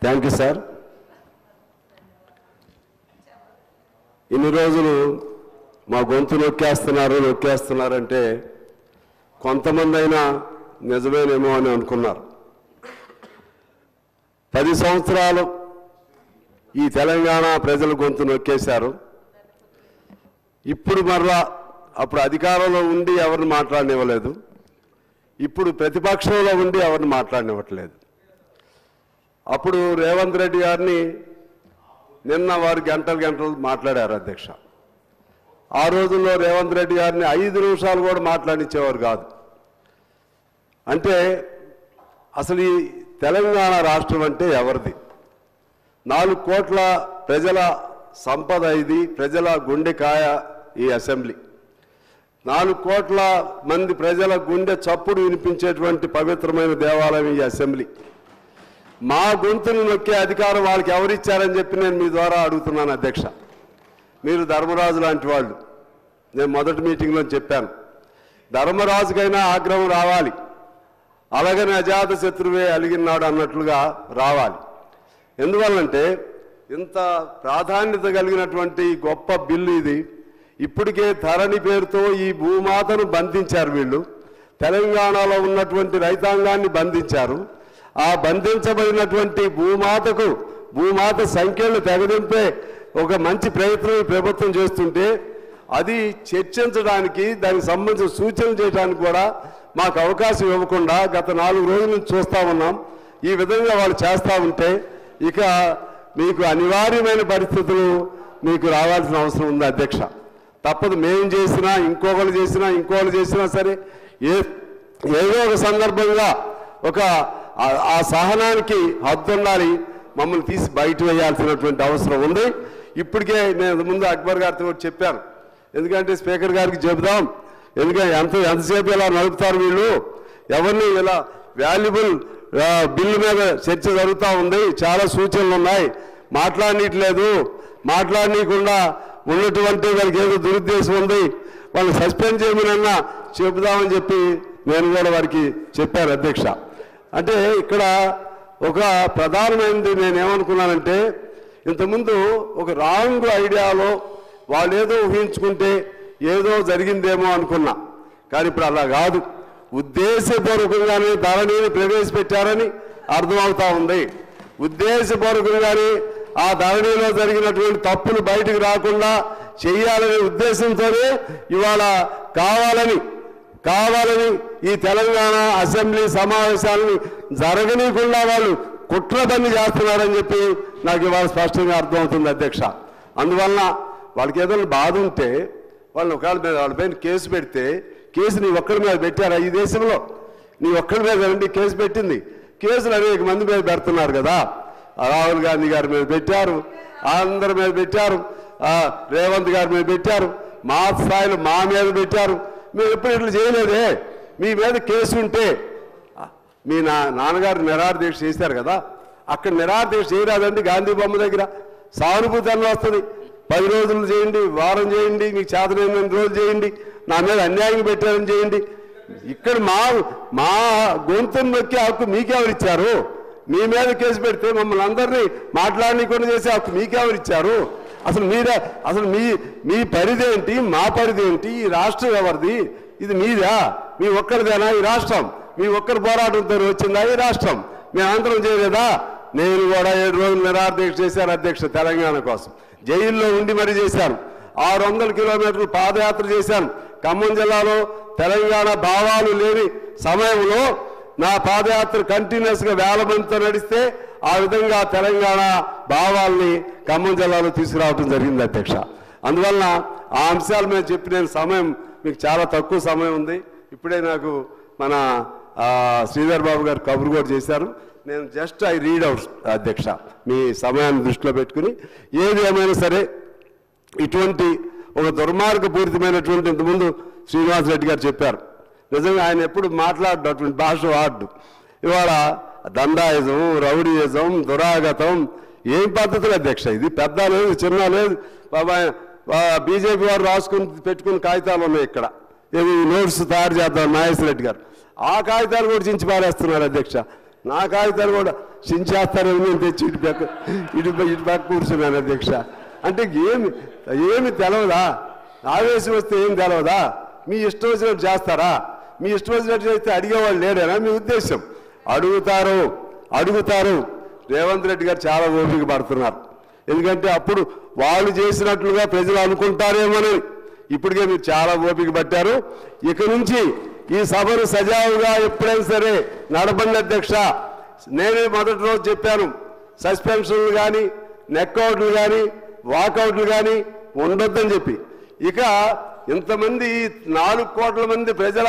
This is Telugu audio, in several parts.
Thank you sir. ఇన్ని రోజులు మా గొంతు నొక్కేస్తున్నారంటే కొంతమంది అయినా నిజమేనేమో అని అనుకున్నారు. 10 సంవత్సరాలు ఈ తెలంగాణ ప్రజలు గొంతు నొక్కేశారు. ఇప్పుడు మరలా అప్పుడు అధికారంలో ఉండి ఎవరిని మాట్లాడనివ్వలేదు, ఇప్పుడు ప్రతిపక్షంలో ఉండి ఎవరిని మాట్లాడనివ్వట్లేదు. అప్పుడు రేవంత్ రెడ్డి గారిని నిన్న వారు గంటలు మాట్లాడారు అధ్యక్ష. ఆ రోజుల్లో రేవంత్ రెడ్డి గారిని 5 నిమిషాలు కూడా మాట్లాడించేవారు కాదు. అంటే అసలు ఈ తెలంగాణ రాష్ట్రం అంటే ఎవరిది? 4 కోట్ల ప్రజల సంపద ఇది, ప్రజల గుండెకాయ ఈ అసెంబ్లీ. 4 కోట్ల మంది ప్రజల గుండె చప్పుడు వినిపించేటువంటి పవిత్రమైన దేవాలయం ఈ అసెంబ్లీ. మా గొంతును నొక్కే అధికారం వాళ్ళకి ఎవరిచ్చారని చెప్పి నేను మీ ద్వారా అడుగుతున్నాను అధ్యక్ష. మీరు ధర్మరాజు లాంటి వాళ్ళు. నేను మొదటి మీటింగ్లో చెప్పాను, ధర్మరాజుకైనా ఆగ్రహం రావాలి, అలాగని అజాత శత్రువే అలిగినాడు అన్నట్లుగా రావాలి. ఎందువల్లంటే ఇంత ప్రాధాన్యత కలిగినటువంటి గొప్ప బిల్లు ఇది. ఇప్పటికే ధరణి పేరుతో ఈ భూమాతను బంధించారు వీళ్ళు. తెలంగాణలో ఉన్నటువంటి రైతాంగాన్ని బంధించారు. ఆ బంధించబడినటువంటి భూమాత సంఖ్యలను తెగదింపే ఒక మంచి ప్రయత్నం ప్రభుత్వం చేస్తుంటే అది చర్చించడానికి, దానికి సంబంధించిన సూచనలు చేయడానికి కూడా మాకు అవకాశం ఇవ్వకుండా గత 4 రోజుల నుంచి చూస్తూ ఉన్నాం. ఈ విధంగా వాళ్ళు చేస్తూ ఉంటే ఇక మీకు అనివార్యమైన పరిస్థితులు మీకు రావాల్సిన అవసరం ఉంది అధ్యక్ష. తప్పదు. మేము చేసినా ఇంకొకరు చేసినా సరే ఏదో ఒక సందర్భంగా ఆ సహనానికి హద్దు ఉండాలి. మమ్మల్ని తీసి బయట వేయాల్సినటువంటి అవసరం ఉంది. ఇప్పటికే నేను ముందు అక్బర్ గారితో కూడా చెప్పాను, ఎందుకంటే స్పీకర్ గారికి చెబుదాం, ఎందుకంటే ఎంతసేపు ఇలా నడుపుతారు వీళ్ళు, ఎవరిని ఇలా వాల్యుబుల్ బిల్లు మీద చర్చ జరుగుతూ ఉంది, చాలా సూచనలు ఉన్నాయి, మాట్లాడనీయకుండా ఉన్నటువంటి వాళ్ళకి ఏదో దురుద్దేశం ఉంది, వాళ్ళని సస్పెండ్ చేయమనన్నా చెబుదామని చెప్పి నేను కూడా వారికి చెప్పాను అధ్యక్ష. అంటే ఇక్కడ ఒక ప్రధానమైనది నేనేమనుకున్నానంటే, ఇంతకుముందు ఒక రాంగ్ ఐడియాలో వాళ్ళు ఏదో ఊహించుకుంటే ఏదో జరిగిందేమో అనుకున్నా. కానీ ఇప్పుడు అలా కాదు, ఉద్దేశపూర్వకంగానే ధరణిని ప్రవేశపెట్టారని అర్థమవుతా ఉంది. ఉద్దేశపూర్వకంగానే ఆ ధరణిలో జరిగినటువంటి తప్పులు బయటకు రాకుండా చేయాలనే ఉద్దేశంతోనే ఇవాళ కావాలని ఈ తెలంగాణ అసెంబ్లీ సమావేశాలను జరగనీయకుండా వాళ్ళు కుట్ర పని చేస్తున్నారని చెప్పి నాకు ఇవాళ స్పష్టంగా అర్థమవుతుంది అధ్యక్ష. అందువలన వాళ్ళకి ఏదైనా బాధ ఉంటే వాళ్ళపైన కేసు పెడితే, కేసు నీ ఒక్కడి మీద పెట్టారా? ఈ దేశంలో నీ ఒక్కడి మీద రండి కేసు పెట్టింది. కేసులు అనేక మంది మీద పెడుతున్నారు కదా. రాహుల్ గాంధీ గారి మీద పెట్టారు, అందరి మీద పెట్టారు, రేవంత్ గారి మీద పెట్టారు, మా స్థాయిలో మా మీద పెట్టారు. మీరు ఎప్పుడు ఇట్లా చేయలేదే. మీ మీద కేసు ఉంటే మీ నాన్నగారు నిరాహార దీక్ష చేశారు కదా, అక్కడ నిరాహార దీక్ష చేయరాదండి. గాంధీ బొమ్మ దగ్గర సానుభూతి అని వస్తుంది. 10 రోజులు చేయండి, వారం చేయండి, మీకు చేతనైన రోజులు చేయండి, నా మీద అన్యాయం పెట్టారని చేయండి. ఇక్కడ మా గొంతును నొక్కే హక్కు మీకెవరిచ్చారు? మీ మీద కేసు పెడితే మమ్మల్ని అందరినీ మాట్లాడనీయకుండా చేసే హక్కు మీకెవరిచ్చారు? అసలు మీ పరిధి ఏంటి, మా పరిధి ఏంటి? ఈ రాష్ట్రం ఎవరిది? ఇది మీదా? మీ ఒక్కరిదేనా ఈ రాష్ట్రం? మీ ఒక్కరి పోరాటంతో వచ్చిందా ఈ రాష్ట్రం? మేమందరం చేయలేదా? నేను కూడా 7 రోజులు నిరాహార దీక్ష చేశాను అధ్యక్ష, తెలంగాణ కోసం. జైల్లో ఉండి మరీ చేశాను. 600 కిలోమీటర్లు పాదయాత్ర చేశాను. ఖమ్మం జిల్లాలో తెలంగాణ భావాలు లేని సమయంలో నా పాదయాత్ర కంటిన్యూస్గా 1000 మందితో నడిస్తే ఆ విధంగా తెలంగాణ భావాల్ని ఖమ్మం జిల్లాలో తీసుకురావడం జరిగింది అధ్యక్ష. అందువలన ఆ అంశాల మీద చెప్పిన సమయం మీకు చాలా తక్కువ సమయం ఉంది. ఇప్పుడే నాకు మన శ్రీధర్ బాబు గారు కబురు కూడా చేశారు. నేను జస్ట్ ఐ రీడ్ అవుట్ అధ్యక్ష, మీ సమయాన్ని దృష్టిలో పెట్టుకుని. ఏది ఏమైనా సరే ఇటువంటి ఒక దుర్మార్గపూరితమైనటువంటి ఇంతకుముందు శ్రీనివాస్ రెడ్డి గారు చెప్పారు, నిజంగా ఆయన ఎప్పుడు మాట్లాడినటువంటి భాష వాడు. ఇవాళ దండాయిజం, రౌడీయిజం, దురాగతం ఏం పద్ధతులు అధ్యక్ష? ఇది పెద్ద లేదు, చిన్న లేదు. బాబాయ్ బీజేపీ వారు పెట్టుకున్న కాగితాలు ఉన్నాయి ఇక్కడ, ఇది నోట్స్ తయారు చేద్దాం నాగేశ్వర రెడ్డి గారు. ఆ కాగితాలు కూడా చించి పారేస్తున్నారు అధ్యక్ష. నా కాగితాలు కూడా చించేస్తారేమో నేను తెచ్చి ఇటు పక్క కూర్చున్నాను అధ్యక్ష. అంటే ఏమి తెలవదా? ఆవేశం వస్తే ఏం తెలవదా? మీ ఇష్టం వచ్చినట్టు చేస్తారా? మీ ఇష్టం వచ్చినట్టు చేస్తే అడిగేవాళ్ళు లేడేనా మీ ఉద్దేశం? అడుగుతారు. రేవంత్ రెడ్డి గారు చాలా ఓపిక పడుతున్నారు. ఎందుకంటే అప్పుడు వాళ్ళు చేసినట్లుగా ప్రజలు అనుకుంటారేమోనని. ఇప్పటికే మీరు చాలా ఓపిక పట్టారు. ఇక నుంచి ఈ సభను సజావుగా ఎప్పుడైనా సరే నడపండి అధ్యక్ష. నేనే మొదటి రోజు చెప్పాను, సస్పెన్షన్లు కానీ నెక్అవుట్లు కానీ వాకౌట్లు కానీ ఉండొద్దని చెప్పి. ఇక ఇంతమంది 4 కోట్ల మంది ప్రజల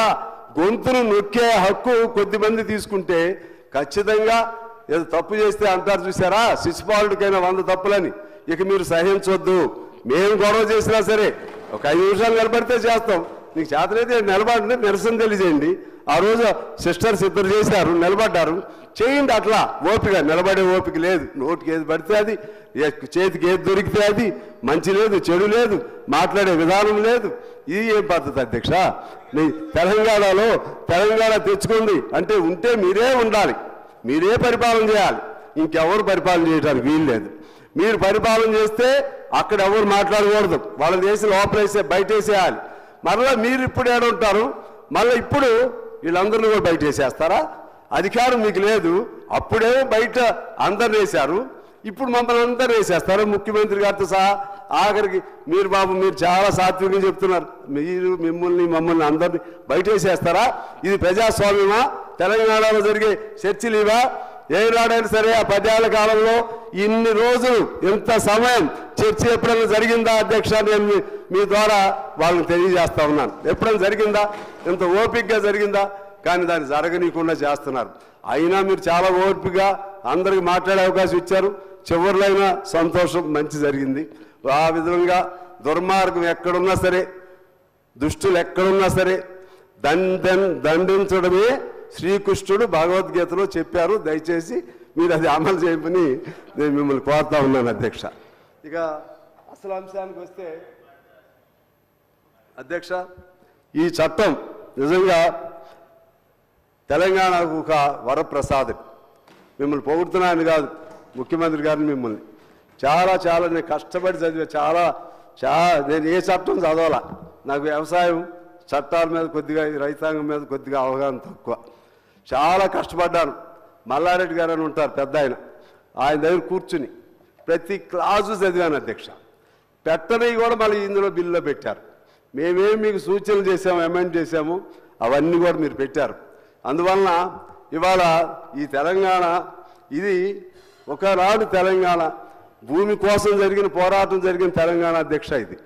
గొంతును నొక్కే హక్కు కొద్దిమంది తీసుకుంటే ఖచ్చితంగా ఏదో తప్పు చేస్తే అంటారు చూసారా, శిశుపాలుడికైనా 100 తప్పులని. ఇక మీరు సహించొద్దు. మేము గొడవ చేసినా సరే ఒక 5 నిమిషాలు నిలబడితే చేస్తాం. నీకు చేతనైతే నిలబడి నిరసన తెలియజేయండి. ఆ రోజు సిస్టర్స్ ఇద్దరు చేశారు, నిలబడ్డారు. చేయండి అట్లా. ఓపిక, నిలబడే ఓపిక లేదు. నోటికి ఏది పడితే అది, చేతికి ఏది దొరికితే అది. మంచి లేదు, చెడు లేదు, మాట్లాడే విధానం లేదు. ఇది ఏం పద్ధతి అధ్యక్ష? తెలంగాణ తెచ్చుకోండి అంటే ఉంటే మీరే ఉండాలి, మీరే పరిపాలన చేయాలి. ఇంకెవరు పరిపాలన చేయడానికి వీలు లేదు. మీరు పరిపాలన చేస్తే అక్కడ ఎవరు మాట్లాడకూడదు. వాళ్ళ దేశం లోపలేసే బయటేసేయాలి. మరలా మీరు ఇప్పుడు ఏడుంటారు, మళ్ళీ ఇప్పుడు వీళ్ళందరినీ కూడా బయట వేసేస్తారా? అధికారం మీకు లేదు. అప్పుడేమో బయట అందరు వేశారు, ఇప్పుడు మమ్మల్ని అందరూ వేసేస్తారు, ముఖ్యమంత్రి గారితో సహా. ఆఖరికి మీరు మీరు చాలా సాత్వికంగా చెప్తున్నారు, మమ్మల్ని అందరినీ బయట వేసేస్తారా? ఇది ప్రజాస్వామ్యమా? తెలంగాణలో జరిగే చర్చలు ఇవా? ఏనాడైనా సరే ఆ 10 ఏళ్ల కాలంలో ఇన్ని రోజులు ఇంత సమయం చర్చ ఎప్పుడైనా జరిగిందా అధ్యక్ష? నేను మీ ద్వారా వాళ్ళని తెలియజేస్తా ఉన్నాను. ఎప్పుడైనా జరిగిందా? ఇంత ఓపికగా జరిగిందా? కానీ దాన్ని జరగనీయకుండా చేస్తున్నారు. అయినా మీరు చాలా ఓపికగా అందరికి మాట్లాడే అవకాశం ఇచ్చారు. చివరిలైనా సంతోషం, మంచి జరిగింది. ఆ విధంగా దుర్మార్గం ఎక్కడున్నా సరే, దుష్టులు ఎక్కడున్నా సరే దండించడమే శ్రీకృష్ణుడు భగవద్గీతలో చెప్పారు. దయచేసి మీరు అది అమలు చేయమని నేను మిమ్మల్ని కోరుతా ఉన్నాను అధ్యక్ష. ఇక అసలు అంశానికి వస్తే అధ్యక్ష, ఈ చట్టం నిజంగా తెలంగాణకు ఒక వరప్రసాదం. మిమ్మల్ని పొగుడుతున్నాను కాదు, ముఖ్యమంత్రి గారిని మిమ్మల్ని చాలా నేను కష్టపడి చదివా. నేను ఏ చట్టం చదవాలా. నాకు వ్యవసాయం చట్టాల మీద కొద్దిగా, రైతాంగం మీద కొద్దిగా అవగాహన తక్కువ. చాలా కష్టపడ్డాను. మల్లారెడ్డి గారు అని ఉంటారు పెద్ద ఆయన దగ్గర కూర్చుని ప్రతి క్లాసు చదివాను అధ్యక్ష. పెట్టనివి కూడా మళ్ళీ ఇందులో బిల్లులో పెట్టారు. మేమేమి మీకు సూచనలు చేసాము, అమెండ్ చేసాము, అవన్నీ కూడా మీరు పెట్టారు. అందువలన ఇవాళ ఈ తెలంగాణ, ఇది ఒకనాడు తెలంగాణ భూమి కోసం జరిగిన పోరాటం జరిగిన తెలంగాణ అధ్యక్ష. ఇది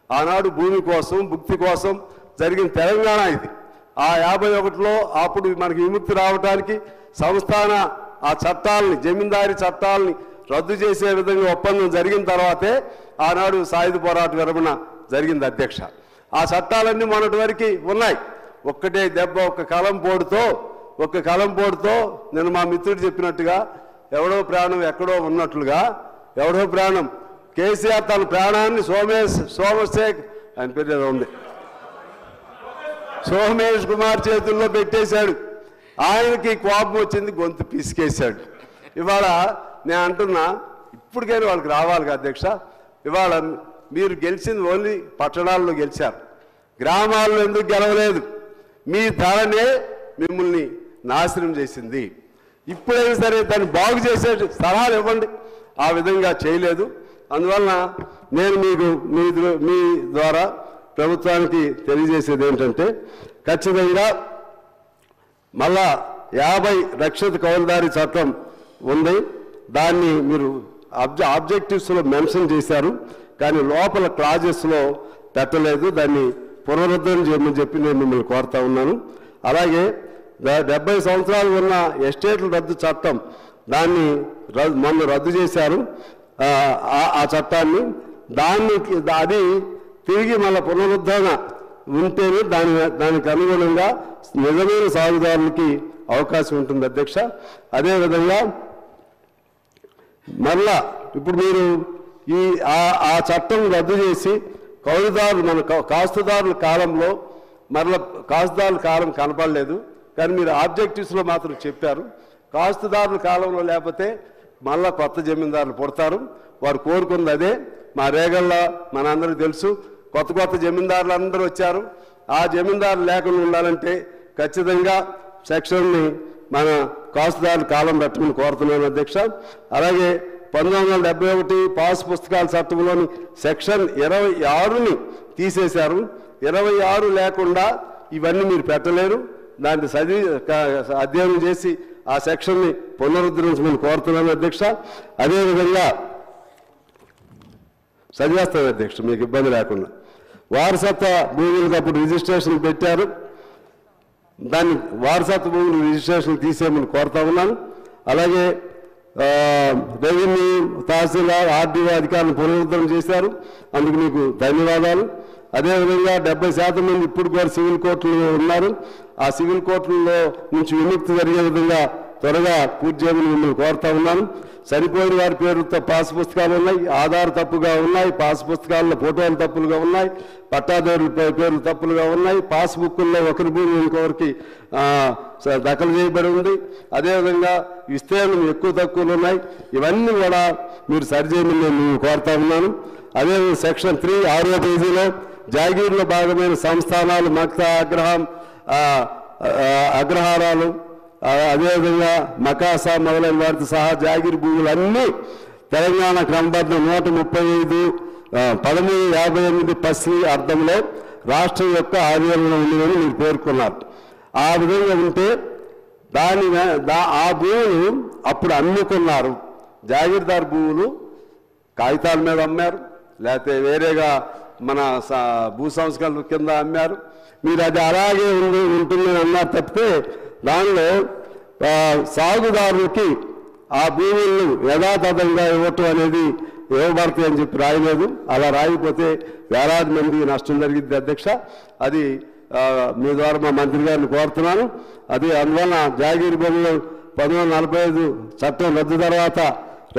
ఆనాడు భూమి కోసం, భుక్తి కోసం జరిగిన తెలంగాణ ఇది. ఆ 51లో అప్పుడు మనకి విముక్తి రావడానికి సంస్థాన ఆ చట్టాలని, జమీందారీ చట్టాలని రద్దు చేసే విధంగా ఒప్పందం జరిగిన తర్వాతే ఆనాడు సాయుధ పోరాట విరమణ జరిగింది అధ్యక్ష. ఆ చట్టాలన్నీ మొన్నటి వరకు ఉన్నాయి. ఒక్కటే దెబ్బ, ఒక్క కలం పోడుతో నేను మా మిత్రుడు చెప్పినట్టుగా ఎవడో ప్రాణం ఎక్కడో ఉన్నట్లుగా, ఎవడో ప్రాణం కేసీఆర్ తన ప్రాణాన్ని సోమశేఖర్ ఆయన పేరు ఏదో ఉంది, సోమేష్ కుమార్ చేతుల్లో పెట్టేశాడు. ఆయనకి కోపం వచ్చింది, గొంతు పిసికేశాడు. ఇవాళ నేను అంటున్నా, ఇప్పటికైనా వాళ్ళకి రావాలి అధ్యక్ష. ఇవాళ మీరు గెలిచింది ఓన్లీ పట్టణాల్లో గెలిచారు, గ్రామాల్లో ఎందుకు గెలవలేదు? మీ ధరనే మిమ్మల్ని నాశనం చేసింది. ఇప్పుడైనా సరే దాన్ని బాగు చేసే సలహాలు ఇవ్వండి. ఆ విధంగా చేయలేదు. అందువలన నేను మీకు మీ ద్వారా ప్రభుత్వానికి తెలియజేసేది ఏంటంటే, ఖచ్చితంగా మళ్ళా 50 రక్షిత కౌలుదారీ చట్టం ఉంది. దాన్ని మీరు ఆబ్జెక్టివ్స్లో మెన్షన్ చేశారు, కానీ లోపల క్లాజెస్లో పెట్టలేదు. దాన్ని పునరుద్ధరణ చేయమని చెప్పి నేను మిమ్మల్ని కోరుతా ఉన్నాను. అలాగే 70 సంవత్సరాలు ఉన్న ఎస్టేట్ల రద్దు చట్టం, దాన్ని మొన్న రద్దు చేశారు. ఆ చట్టాన్ని అది తిరిగి మళ్ళీ పునరుద్ధరణ ఉంటేనే దానికి అనుగుణంగా నిజమైన సాగుదారులకి అవకాశం ఉంటుంది అధ్యక్ష. అదేవిధంగా మళ్ళా ఇప్పుడు మీరు ఆ చట్టం రద్దు చేసి కౌలుదారులు, మన కాస్తుదారుల కాలంలో మరలా కాస్తుదారుల కాలం కనపడలేదు, కానీ మీరు ఆబ్జెక్టివ్స్లో మాత్రం చెప్పారు కాస్తుదారుల కాలంలో లేకపోతే మళ్ళా కొత్త జమీందారులు పుడతారు. వారు కోరుకుంది అదే. మా రేగల్లో మనందరికీ తెలుసు, కొత్త కొత్త జమీందారులు అందరూ వచ్చారు. ఆ జమీందారులు లేకుండా ఉండాలంటే ఖచ్చితంగా సెక్షన్ని మన కాస్తుదారుల కాలం పెట్టమని కోరుతున్నాను అధ్యక్ష. అలాగే 1971 పాస్ పుస్తకాల చట్టంలోని సెక్షన్ 26ని తీసేశారు. 26 లేకుండా ఇవన్నీ మీరు పెట్టలేరు. దాన్ని అధ్యయనం చేసి ఆ సెక్షన్ని పునరుద్ధరించమని కోరుతున్నాను అధ్యక్ష. అదేవిధంగా చదివేస్తాను అధ్యక్ష, మీకు ఇబ్బంది లేకుండా. వారసత్వ భూములకు అప్పుడు రిజిస్ట్రేషన్ పెట్టారు. దాన్ని వారసత్వ భూములు రిజిస్ట్రేషన్ తీసేయమని కోరుతా ఉన్నాను. అలాగే రెవెన్యూ, తహసీల్దార్, ఆర్డీఓ అధికారులను పునరుద్ధరణ చేశారు. అందుకు మీకు ధన్యవాదాలు. అదేవిధంగా 70% మంది ఇప్పుడు కూడా సివిల్ కోర్టులో ఉన్నారు. ఆ సివిల్ కోర్టుల్లో నుంచి విముక్తి జరిగే విధంగా త్వరగా పూర్తి చేయమని మిమ్మల్ని కోరుతా ఉన్నాను. చనిపోయిన వారి పేరుతో పాస్ పుస్తకాలు ఉన్నాయి, ఆధార్ తప్పుగా ఉన్నాయి, పాస్ పుస్తకాల్లో ఫోటోలు తప్పులుగా ఉన్నాయి, పట్టాదారుల పేర్లు తప్పులుగా ఉన్నాయి, పాస్బుక్ల్లో ఒకరి భూమి ఇంకొకరికి దఖలు చేయబడి ఉంది. అదేవిధంగా విస్తీర్ణం ఎక్కువ తక్కువలు ఉన్నాయి. ఇవన్నీ కూడా మీరు సరిచేయమని నేను కోరుతా ఉన్నాను. అదేవిధంగా సెక్షన్ 3 6వ పేజీలో జాగీర్లో భాగమైన సంస్థానాలు, మక్తా, అగ్రహారాలు, అదేవిధంగా మకాసా మొదలైన వాటితో సహా జాగీర్ భూములు అన్నీ తెలంగాణ క్రమబద్ధం 135/1358 పస్సి అర్థంలో రాష్ట్రం యొక్క ఆధీనంలో ఉందని మీరు పేర్కొన్నారు. ఆ విధంగా ఉంటే ఆ భూములు అప్పుడు అమ్ముకున్నారు. జాగీర్దార్ భూములు కాగితాల మీద అమ్మారు, లేకపోతే వేరేగా మన భూ సంస్కరణ కింద అమ్మారు. మీరు అది అలాగే ఉంటుందని అన్నారు తప్పితే దానిలో సాగుదారులకి ఆ భూములను యథాతథంగా ఇవ్వటం అనేది ఇవ్వబడతాయి అని చెప్పి రాయలేదు. అలా రాయకపోతే వేలాది మంది నష్టం జరిగింది అధ్యక్ష. అది మీ ద్వారా మా మంత్రి గారిని కోరుతున్నాను. అది అందువలన జాగీర్ భూములు 1945 చట్టం రద్దు తర్వాత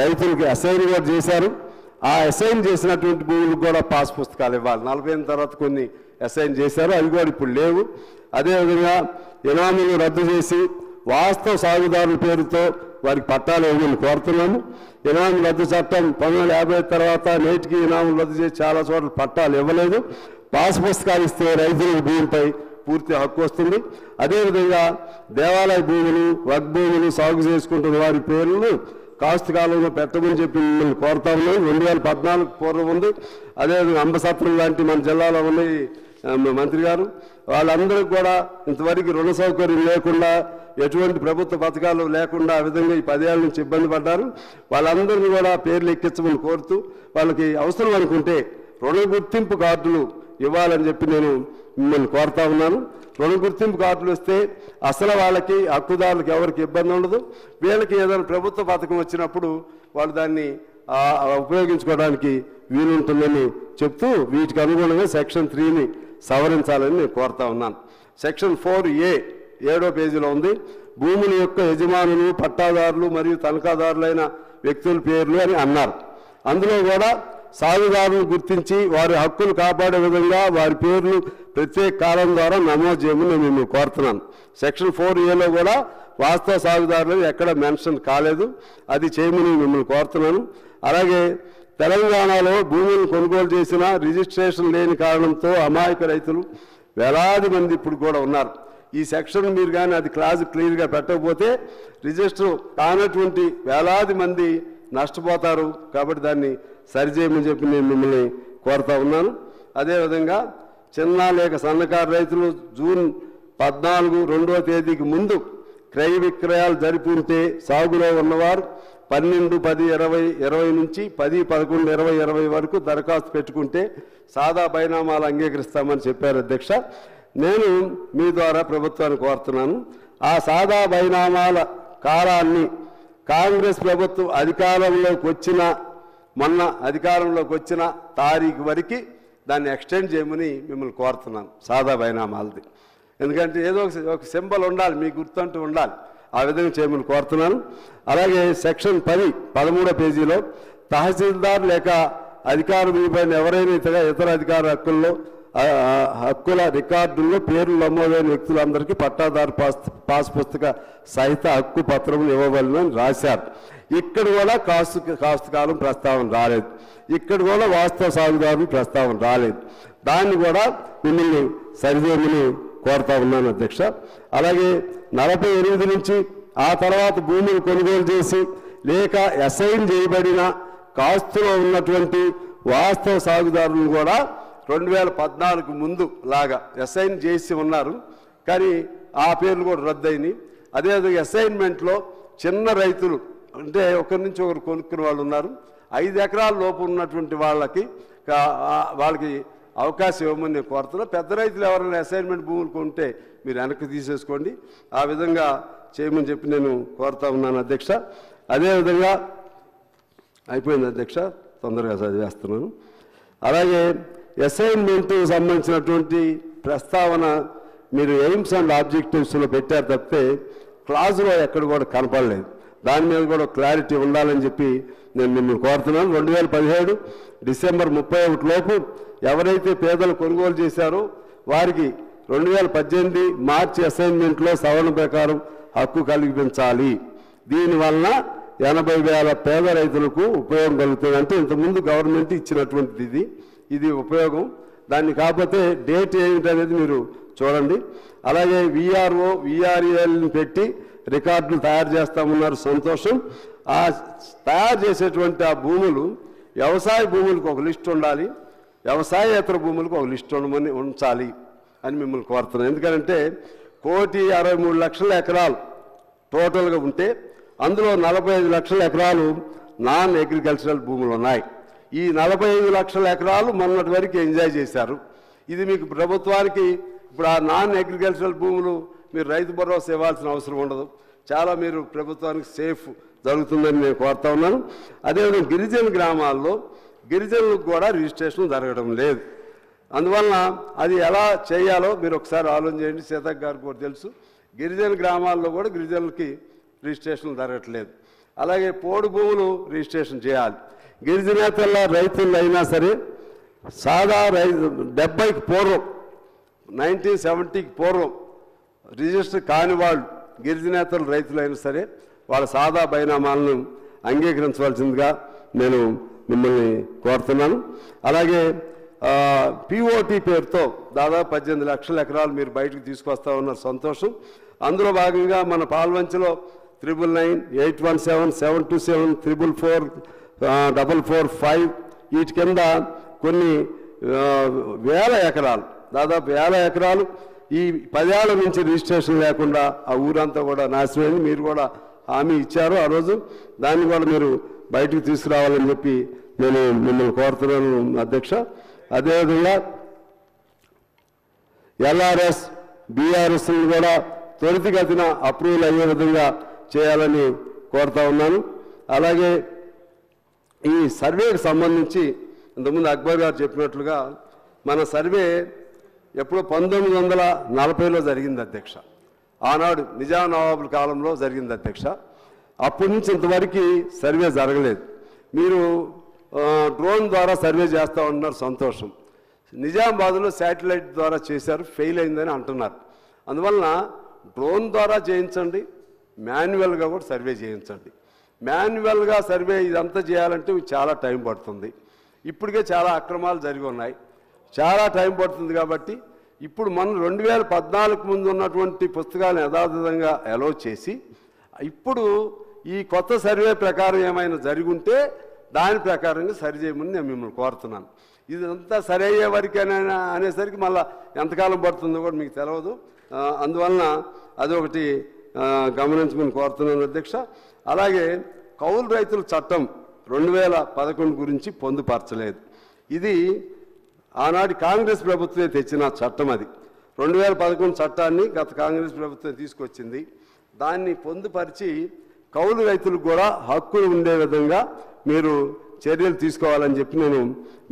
రైతులకి అసైన్ కూడా చేశారు. ఆ అసైన్ చేసినటువంటి భూములకు కూడా పాస్ పుస్తకాలు ఇవ్వాలి. 40 తర్వాత కొన్ని అసైన్ చేశారు, అవి కూడా ఇప్పుడు లేవు. అదేవిధంగా ఇనాములు రద్దు చేసి వాస్తవ సాగుదారుల పేరుతో వారికి పట్టాలు ఇవ్వమని కోరుతున్నాము. ఇనాముల రద్దు చట్టం 1950 తర్వాత నేటికి ఇనాములు రద్దు చేసి చాలా చోట్ల పట్టాలు ఇవ్వలేదు. పాస్ పుస్తకాలు ఇస్తే రైతుల భూమిపై పూర్తి హక్కు వస్తుంది. అదేవిధంగా దేవాలయ భూములు, వక్ భూములు సాగు చేసుకుంటున్న వారి పేర్లను కాస్తు కాలంలో పెట్టమని చెప్పి మిమ్మల్ని కోరుతా ఉన్నాం. 2014 పూర్వం ఉంది. అదేవిధంగా అంబసత్రం లాంటి మన జిల్లాలో ఉన్నాయి మంత్రి గారు. వాళ్ళందరికీ కూడా ఇంతవరకు రుణ సౌకర్యం లేకుండా, ఎటువంటి ప్రభుత్వ పథకాలు లేకుండా ఆ విధంగా ఈ 10 ఏళ్ళ నుంచి ఇబ్బంది పడ్డారు. వాళ్ళందరినీ కూడా పేర్లు ఎక్కించమని కోరుతూ వాళ్ళకి అవసరం అనుకుంటే రుణ గుర్తింపు కార్డులు ఇవ్వాలని చెప్పి నేను మిమ్మల్ని కోరుతా ఉన్నాను. రుణ గుర్తింపు కార్డులు ఇస్తే అసలు వాళ్ళకి, హక్కుదారులకు ఎవరికి ఇబ్బంది ఉండదు. వీళ్ళకి ఏదైనా ప్రభుత్వ పథకం వచ్చినప్పుడు వాళ్ళు దాన్ని ఉపయోగించుకోవడానికి వీలుంటుందని చెప్తూ వీటికి అనుగుణంగా సెక్షన్ 3ని సవరించాలని నేను కోరుతా ఉన్నాను. సెక్షన్ 4A 7వ పేజీలో ఉంది. భూముల యొక్క యజమానులు, పట్టాదారులు మరియు తనఖాదారులైన వ్యక్తుల పేర్లు అని అన్నారు. అందులో కూడా సాగుదారులను గుర్తించి వారి హక్కులు కాపాడే విధంగా వారి పేర్లు ప్రత్యేక కాలం ద్వారా నమోదు చేయమని నేను మిమ్మల్ని కోరుతున్నాను. సెక్షన్ 4Aలో కూడా వాస్తవ సాగుదారులు ఎక్కడ మెన్షన్ కాలేదు, అది చేయమని మిమ్మల్ని కోరుతున్నాను. అలాగే తెలంగాణలో భూములను కొనుగోలు చేసిన రిజిస్ట్రేషన్ లేని కారణంతో అమాయక రైతులు వేలాది మంది ఇప్పుడు కూడా ఉన్నారు. ఈ సెక్షన్ మీరు కానీ అది క్లాజ్ క్లియర్గా పెట్టకపోతే రిజిస్టర్ కానటువంటి వేలాది మంది నష్టపోతారు. కాబట్టి దాన్ని సరిచేయమని చెప్పి నేను మిమ్మల్ని కోరుతా ఉన్నాను. అదేవిధంగా చిన్న లేక సన్నకారు రైతులు జూన్ 14, 2వ తేదీకి ముందు క్రయ విక్రయాలు జరిపి ఉంటే సాగులో ఉన్నవారు 12/10/2020 నుంచి 10/11/2020 వరకు దరఖాస్తు పెట్టుకుంటే సాదా బైనామాలు అంగీకరిస్తామని చెప్పారు అధ్యక్ష. నేను మీ ద్వారా ప్రభుత్వాన్ని కోరుతున్నాను, ఆ సాదా బైనామాల కాలాన్ని కాంగ్రెస్ ప్రభుత్వం మొన్న అధికారంలోకి వచ్చిన తారీఖు వరకు దాన్ని ఎక్స్టెండ్ చేయమని మిమ్మల్ని కోరుతున్నాను. సాదా బైనామాలది, ఎందుకంటే ఏదో ఒక సింబల్ ఉండాలి, మీకు గుర్తుంటూ ఉండాలి. ఆ విధంగా చేయమని కోరుతున్నాను. అలాగే సెక్షన్ 10 13వ పేజీలో తహసీల్దార్ లేక అధికార విధిపైన ఎవరైనా ఇతర అధికార హక్కుల్లో హక్కుల రికార్డుల్లో పేర్లు నమోదైన వ్యక్తులందరికీ పట్టాదారు పాస్ పుస్తక సహిత హక్కు పత్రములు ఇవ్వవలనని రాశారు. ఇక్కడ కూడా కాస్తు కాలం ప్రస్తావన రాలేదు. ఇక్కడ కూడా వాస్తవ సాగుదారులు ప్రస్తావన రాలేదు. దాన్ని కూడా మిమ్మల్ని సరిచేయమని కోరుతా ఉన్నాను అధ్యక్ష. అలాగే 48 నుంచి ఆ తర్వాత భూములు కొనుగోలు చేసి లేక అసైన్ చేయబడిన కాస్తులో ఉన్నటువంటి వాస్తవ సాగుదారులను కూడా 2014 ముందు లాగా అసైన్ చేసి ఉన్నారు, కానీ ఆ పేర్లు కూడా రద్దయినాయి. అదేవిధంగా అసైన్మెంట్లో చిన్న రైతులు అంటే ఒకరి నుంచి ఒకరు కొనుక్కునే వాళ్ళు ఉన్నారు. 5 ఎకరాల లోపు ఉన్నటువంటి వాళ్ళకి అవకాశం ఇవ్వమని నేను కోరుతున్నా. పెద్ద రైతులు ఎవరైనా అసైన్మెంట్ భూములు కొంటే మీరు వెనక్కి తీసేసుకోండి, ఆ విధంగా చేయమని చెప్పి నేను కోరుతా ఉన్నాను అధ్యక్ష. అదేవిధంగా అయిపోయింది అధ్యక్ష, తొందరగా చదివేస్తున్నాను. అలాగే అసైన్మెంట్ సంబంధించినటువంటి ప్రస్తావన మీరు ఎయిమ్స్ అండ్ ఆబ్జెక్టివ్స్లో పెట్టారు తప్పితే క్లాజులో ఎక్కడ కూడా కనపడలేదు. దాని మీద కూడా క్లారిటీ ఉండాలని చెప్పి నేను మిమ్మల్ని కోరుతున్నాను. 2017 డిసెంబర్ 31 లోపు ఎవరైతే పేదలు కొనుగోలు చేశారో వారికి 2018 మార్చి అసైన్మెంట్లో సవరణ ప్రకారం హక్కు కల్పించాలి. దీనివలన 80,000 పేద రైతులకు ఉపయోగం కలుగుతుంది. అంటే ఇంతకుముందు గవర్నమెంట్ ఇచ్చినటువంటిది ఇది ఉపయోగం. దాన్ని కాకపోతే డేట్ ఏమిటనేది మీరు చూడండి. అలాగే విఆర్ఓ విఆర్ఏల్ని పెట్టి రికార్డులు తయారు చేస్తామన్నారు, సంతోషం. ఆ తయారు చేసేటువంటి ఆ భూములు వ్యవసాయ భూములకు ఒక లిస్ట్ ఉండాలి, వ్యవసాయేతర భూములకు ఒక లిస్ట్ ఉంచాలి అని మిమ్మల్ని కోరుతున్నాను. ఎందుకంటే 1,63,00,000 ఎకరాలు టోటల్గా ఉంటే అందులో 45 లక్షల ఎకరాలు నాన్ అగ్రికల్చరల్ భూములు ఉన్నాయి. ఈ 45 లక్షల ఎకరాలు మొన్నటి వరకు ఎంజాయ్ చేశారు. ఇది మీకు ప్రభుత్వానికి ఇప్పుడు ఆ నాన్ అగ్రికల్చరల్ భూములు మీరు రైతు భరోసా ఇవ్వాల్సిన అవసరం ఉండదు, చాలా మీరు ప్రభుత్వానికి సేఫ్ జరుగుతుందని నేను కోరుతా ఉన్నాను. అదేవిధంగా గిరిజన గ్రామాల్లో గిరిజనులకు కూడా రిజిస్ట్రేషన్ జరగడం లేదు. అందువలన అది ఎలా చేయాలో మీరు ఒకసారి ఆలోచన చేయండి. సీతక్ గారికి కూడా తెలుసు, గిరిజన గ్రామాల్లో కూడా గిరిజనులకి రిజిస్ట్రేషన్ జరగట్లేదు. అలాగే పోడు భూములు రిజిస్ట్రేషన్ చేయాలి. గిరిజనేతల రైతులు అయినా సరే సాదా 70కి పూర్వం 1970కి పూర్వం రిజిస్టర్ కాని వాళ్ళు గిరిజనేతల రైతులైనా సరే వాళ్ళ సాదా బైనామాలను అంగీకరించవలసిందిగా నేను మిమ్మల్ని కోరుతున్నాను. అలాగే పిఓటి పేరుతో దాదాపు 18 లక్షల ఎకరాలు మీరు బయటకు తీసుకొస్తా ఉన్నారు, సంతోషం. అందులో భాగంగా మన పాల్వంచలో 999, 817, 727, 444, 445 వీటి కింద కొన్ని వేల ఎకరాలు, దాదాపు 1000 ఎకరాలు ఈ 10 ఏళ్ల నుంచి రిజిస్ట్రేషన్ లేకుండా ఆ ఊరంతా కూడా నాశనమైంది. మీరు కూడా హామీ ఇచ్చారు ఆ రోజు, దాన్ని కూడా మీరు బయటకు తీసుకురావాలని చెప్పి నేను మిమ్మల్ని కోరుతున్నాను అధ్యక్ష. అదేవిధంగా ఎల్ఆర్ఎస్ బీఆర్ఎస్ని కూడా త్వరితగతిన అప్రూవల్ అయ్యే విధంగా చేయాలని కోరుతా ఉన్నాను. అలాగే ఈ సర్వేకి సంబంధించి ఇంతకుముందు అక్బర్ గారు చెప్పినట్లుగా మన సర్వే ఎప్పుడో 1940లో జరిగింది అధ్యక్ష. ఆనాడు నిజాం నవాబుల కాలంలో జరిగింది అధ్యక్ష. అప్పటి నుంచి ఇంతవరకు సర్వే జరగలేదు. మీరు డ్రోన్ ద్వారా సర్వే చేస్తూ ఉంటున్నారు, సంతోషం. నిజామాబాద్లో శాటిలైట్ ద్వారా చేశారు, ఫెయిల్ అయిందని అంటున్నారు. అందువలన డ్రోన్ ద్వారా చేయించండి, మాన్యువల్గా కూడా సర్వే చేయించండి. మాన్యువల్గా సర్వే ఇదంతా చేయాలంటే చాలా టైం పడుతుంది. ఇప్పటికే చాలా అక్రమాలు జరిగి ఉన్నాయి, చాలా టైం పడుతుంది. కాబట్టి ఇప్పుడు మనం 2014 ముందు ఉన్నటువంటి పుస్తకాలను యథాతథంగా అలో చేసి ఇప్పుడు ఈ కొత్త సర్వే ప్రకారం ఏమైనా జరిగి ఉంటే దాని ప్రకారంగా సరి చేయమని నేను మిమ్మల్ని కోరుతున్నాను. ఇదంతా సరి అయ్యే వరకేనా అనేసరికి మళ్ళీ ఎంతకాలం పడుతుందో కూడా మీకు తెలియదు. అందువలన అదొకటి గమనించమని కోరుతున్నాను అధ్యక్ష. అలాగే కౌలు రైతుల చట్టం 2011 గురించి పొందుపరచలేదు. ఇది ఆనాటి కాంగ్రెస్ ప్రభుత్వమే తెచ్చిన చట్టం. అది 2011 చట్టాన్ని గత కాంగ్రెస్ ప్రభుత్వం తీసుకొచ్చింది. దాన్ని పొందుపరిచి కౌలు రైతులకు కూడా హక్కులు ఉండే విధంగా మీరు చర్యలు తీసుకోవాలని చెప్పి నేను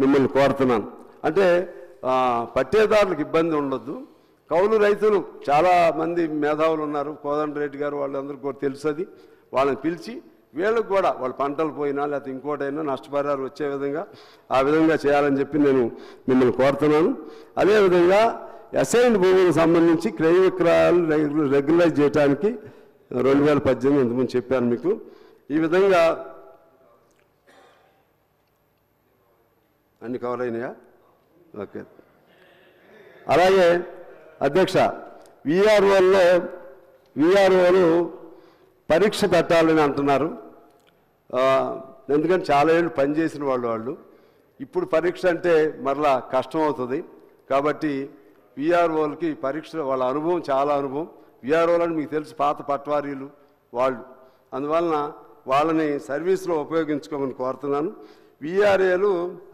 మిమ్మల్ని కోరుతున్నాను. అంటే పట్టేదారులకు ఇబ్బంది ఉండొద్దు. కౌలు రైతులు చాలామంది మేధావులు ఉన్నారు, కోదండరెడ్డి గారు వాళ్ళందరికీ కూడా తెలుసు. అది వాళ్ళని పిలిచి వీళ్ళకి కూడా వాళ్ళ పంటలు పోయినా లేకపోతే ఇంకోటైనా నష్టపరిహారం వచ్చే విధంగా ఆ విధంగా చేయాలని చెప్పి నేను మిమ్మల్ని కోరుతున్నాను. అదేవిధంగా అసైన్డ్ భూములకు సంబంధించి క్రయ విక్రయాలు రెగ్యులైజ్ చేయడానికి 2018 ఇంతకుముందు చెప్పాను మీకు. ఈ విధంగా అన్ని కవర్ అయినాయా? ఓకే. అలాగే అధ్యక్ష, విఆర్ఓలు పరీక్ష పెట్టాలని అంటున్నారు. ఎందుకంటే చాలా ఏళ్ళు పనిచేసిన వాళ్ళు ఇప్పుడు పరీక్ష అంటే మరలా కష్టం అవుతుంది. కాబట్టి విఆర్ఓలకి పరీక్ష వాళ్ళ అనుభవం చాలా అనుభవం. విఆర్ఓలని మీకు తెలుసు, పాత పట్వారీలు వాళ్ళు, అందువలన వాళ్ళని సర్వీస్లో ఉపయోగించుకోమని కోరుతున్నాను. విఆర్ఏలు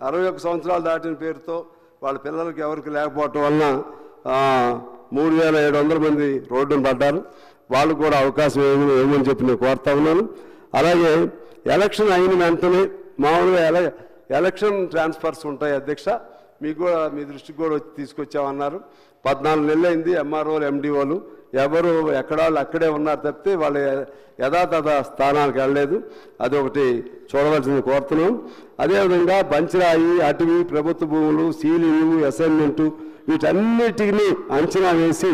61 సంవత్సరాలు దాటిన పేరుతో వాళ్ళ పిల్లలకి ఎవరికి లేకపోవటం వలన 3700 మంది రోడ్డును పడ్డారు. వాళ్ళు కూడా అవకాశం ఏమని చెప్పి నేను కోరుతా ఉన్నాను. అలాగే ఎలక్షన్ అయిన వెంటనే మామూలుగా ఎలక్షన్ ట్రాన్స్ఫర్స్ ఉంటాయి అధ్యక్ష, మీకు కూడా మీ దృష్టికి కూడా తీసుకొచ్చామన్నారు. 14 నెలలు అయింది. ఎంఆర్ఓలు ఎండిఓలు ఎవరు ఎక్కడాళ్ళు అక్కడే ఉన్నారు తప్పితే వాళ్ళ యథాతథ స్థానాలకు వెళ్ళలేదు. అదొకటి చూడవలసింది కోరుతున్నాం. అదేవిధంగా బంచిరాయి, అటవీ, ప్రభుత్వ భూములు, సీలింగు, అసైన్మెంటు వీటన్నిటిని అంచనా వేసి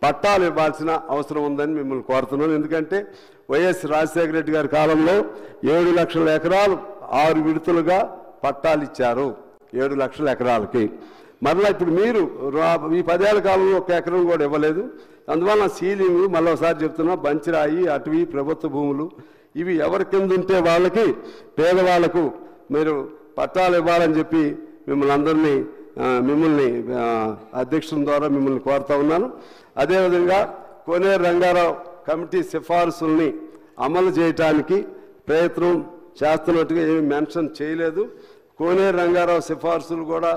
పట్టాలు ఇవ్వాల్సిన అవసరం ఉందని మిమ్మల్ని కోరుతున్నాను. ఎందుకంటే వైఎస్ రాజశేఖర రెడ్డి గారి కాలంలో 7 లక్షల ఎకరాలు 6 విడతలుగా పట్టాలు ఇచ్చారు. 7 లక్షల ఎకరాలకి. మరలా ఇప్పుడు మీరు ఈ 10 ఏళ్ల కాలంలో 1 ఎకరం కూడా ఇవ్వలేదు. అందువల్ల సీలింగ్ మళ్ళీ ఒకసారి చెప్తున్నా, బంచిరాయి, అటవీ, ప్రభుత్వ భూములు ఇవి ఎవరి కింద ఉంటే వాళ్ళకి, పేదవాళ్లకు మీరు పట్టాలు ఇవ్వాలని చెప్పి మిమ్మల్ని అధ్యక్షుల ద్వారా మిమ్మల్ని కోరుతా ఉన్నాను. అదేవిధంగా కోనేరు రంగారావు కమిటీ సిఫార్సుల్ని అమలు చేయటానికి ప్రయత్నం చేస్తున్నట్టుగా ఏమి మెన్షన్ చేయలేదు. కోనేరు రంగారావు సిఫార్సులు కూడా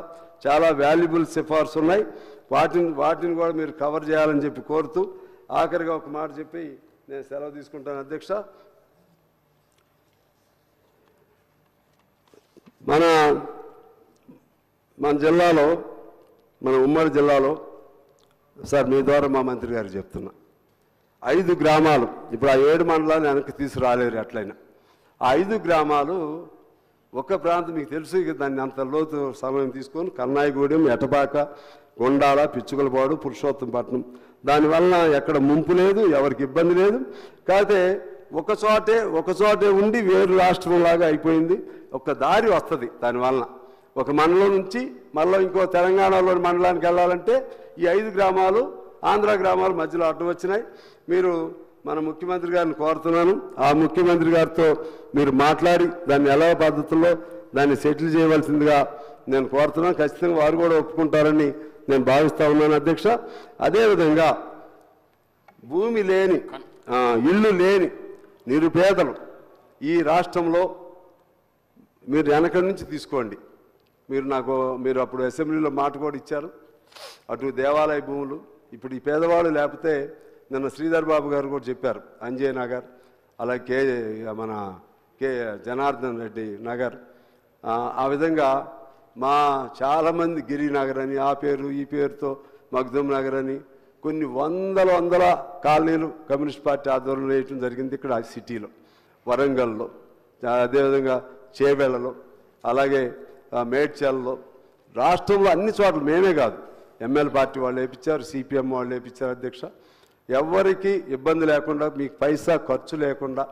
చాలా వాల్యుబుల్ సిఫార్సు ఉన్నాయి. వాటిని కూడా మీరు కవర్ చేయాలని చెప్పి కోరుతూ ఆఖరిగా ఒక మాట చెప్పి నేను సెలవు తీసుకుంటాను అధ్యక్ష. మన జిల్లాలో, మన ఉమ్మడి జిల్లాలో సార్ మీ ద్వారా మా మంత్రి గారు చెప్తున్నా, 5 గ్రామాలు ఇప్పుడు ఆ 7 మండలాన్ని వెనక్కి తీసుకురాలేరు. ఎట్లయినా ఆ 5 గ్రామాలు ఒక ప్రాంతం మీకు తెలుసు, దాన్ని అంత లోతు సమయం తీసుకొని కన్నాయిగూడెం, ఎటపాక, కొండాల, పిచ్చుకలపాడు, పురుషోత్తంపట్నం, దానివల్ల ఎక్కడ ముంపు లేదు, ఎవరికి ఇబ్బంది లేదు. కాకపోతే ఒకచోటే ఉండి వేరు రాష్ట్రంలాగా అయిపోయింది. ఒక దారి వస్తుంది దానివల్ల. ఒక మండలం నుంచి మళ్ళీ ఇంకో తెలంగాణలోని మండలానికి వెళ్ళాలంటే ఈ 5 గ్రామాలు ఆంధ్ర గ్రామాలు మధ్యలో అడ్డు వచ్చినాయి. మీరు మన ముఖ్యమంత్రి గారిని కోరుతున్నాను, ఆ ముఖ్యమంత్రి గారితో మీరు మాట్లాడి దాన్ని ఎలా పద్ధతుల్లో దాన్ని సెటిల్ చేయవలసిందిగా నేను కోరుతున్నాను. ఖచ్చితంగా వారు కూడా ఒప్పుకుంటారని నేను భావిస్తూ ఉన్నాను అధ్యక్ష. అదేవిధంగా భూమి లేని, ఇల్లు లేని నిరుపేదలు ఈ రాష్ట్రంలో మీరు వెనకడి నుంచి తీసుకోండి. మీరు అప్పుడు అసెంబ్లీలో మాట కూడా ఇచ్చారు. అటు దేవాలయ భూములు, ఇప్పుడు ఈ పేదవాళ్ళు లేకపోతే నిన్న శ్రీధర్ బాబు గారు కూడా చెప్పారు, అంజయ్ నగర్, అలాగే మన జనార్దన్ రెడ్డి నగర్, ఆ విధంగా మా చాలామంది గిరినగర్ అని ఆ పేరు ఈ పేరుతో మగ్దుమ్ నగర్ అని కొన్ని వందల కాలనీలు కమ్యూనిస్ట్ పార్టీ ఆధ్వర్యంలో వేయటం జరిగింది ఇక్కడ సిటీలో, వరంగల్లో, అదేవిధంగా చేవెళ్లలో, అలాగే మేడ్చల్లో, రాష్ట్రంలో అన్ని చోట్ల. మేమే కాదు, ఎంఎల్ పార్టీ వాళ్ళు వేయించారు, సిపిఎం వాళ్ళు వేయించారు అధ్యక్ష. ఎవరికి ఇబ్బంది లేకుండా, మీకు పైసా ఖర్చు లేకుండా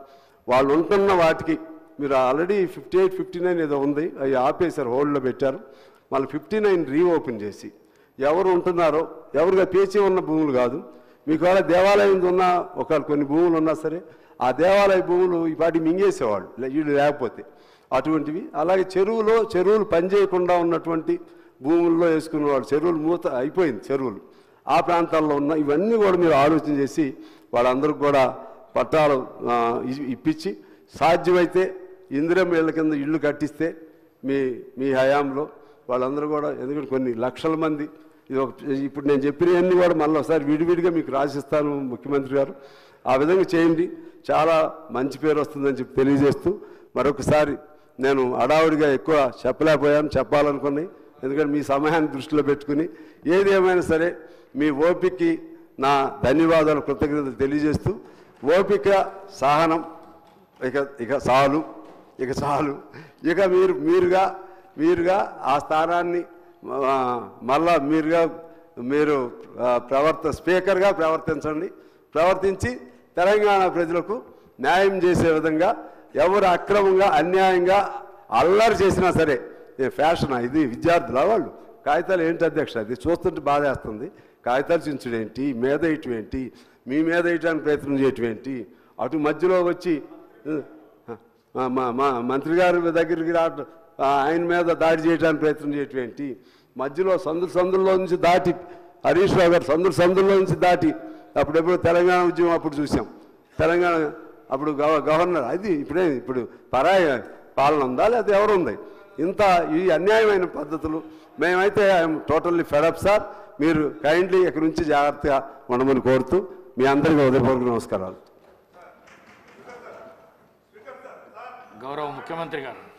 వాళ్ళు ఉంటున్న వాటికి మీరు ఆల్రెడీ 58, 59 ఏదో ఉంది, అవి ఆపేశారు, హోల్డ్లో పెట్టారు. మళ్ళీ 59 రీఓపెన్ చేసి ఎవరు ఉంటున్నారో, ఎవరుగా పేచి ఉన్న భూములు కాదు, మీకు వాళ్ళ దేవాలయం ఉన్న ఒకవేళ కొన్ని భూములు ఉన్నా సరే ఆ దేవాలయ భూములు ఈ పాటి మింగేసేవాళ్ళు వీళ్ళు లేకపోతే అటువంటివి. అలాగే చెరువులు పనిచేయకుండా ఉన్నటువంటి భూముల్లో వేసుకునేవాళ్ళు, చెరువులు మూత అయిపోయింది చెరువులు, ఆ ప్రాంతాల్లో ఉన్న ఇవన్నీ కూడా మీరు ఆలోచన చేసి వాళ్ళందరికీ కూడా పట్టాలు ఇప్పించి సాధ్యమైతే ఇందిరమ్మ ఇళ్ళ కింద ఇళ్ళు కట్టిస్తే మీ హయాంలో వాళ్ళందరూ కూడా, ఎందుకంటే కొన్ని లక్షల మంది, ఇప్పుడు నేను చెప్పినవన్నీ కూడా మళ్ళీ ఒకసారి విడివిడిగా మీకు రాసిస్తాను ముఖ్యమంత్రి గారు, ఆ విధంగా చేయండి, చాలా మంచి పేరు వస్తుందని చెప్పి తెలియజేస్తూ మరొకసారి నేను హడావుడిగా ఎక్కువ చెప్పాలనుకున్నాయి, ఎందుకంటే మీ సమయాన్ని దృష్టిలో పెట్టుకుని ఏది ఏమైనా సరే మీ ఓపికకి నా ధన్యవాదాలు, కృతజ్ఞతలు తెలియజేస్తూ, ఓపిక, సహనం ఇక చాలు ఇక మీరుగా ఆ స్థానాన్ని మళ్ళా మీరు స్పీకర్గా ప్రవర్తించి తెలంగాణ ప్రజలకు న్యాయం చేసే విధంగా ఎవరు అక్రమంగా అన్యాయంగా అల్లరి చేసినా సరే ఫ్యాషన్ ఇది విద్యార్థుల వాళ్ళు కాగితాలు ఏంటి అధ్యక్ష అది చూస్తుంటే బాధేస్తుంది కాగితాలు చించడేంటి మీద వేయటం మీ మీద వేయటానికి ప్రయత్నం చేయటం ఏంటి అటు మధ్యలో వచ్చి మంత్రి గారి దగ్గరికి రావడం ఆయన మీద దాడి చేయడానికి ప్రయత్నం చేయటం ఏంటి మధ్యలో సందుల్లో నుంచి దాటి హరీష్ రావు గారు సందుల్లో నుంచి దాటి అప్పుడెప్పుడు తెలంగాణ ఉద్యమం అప్పుడు చూసాం తెలంగాణ అప్పుడు గవర్నర్ అది ఇప్పుడు పరాయి పాలన ఉందా లేదా ఎవరు ఉంది ఇంత ఈ అన్యాయమైన పద్ధతులు మేమైతే ఐఎమ్ టోటల్లీ ఫెడప్ సార్ మీరు కైండ్లీ ఇక్కడి నుంచి జాగ్రత్తగా ఉండమని కోరుతూ మీ అందరికీ హృదయపూర్వక నమస్కారాలు. గౌరవ ముఖ్యమంత్రి గారు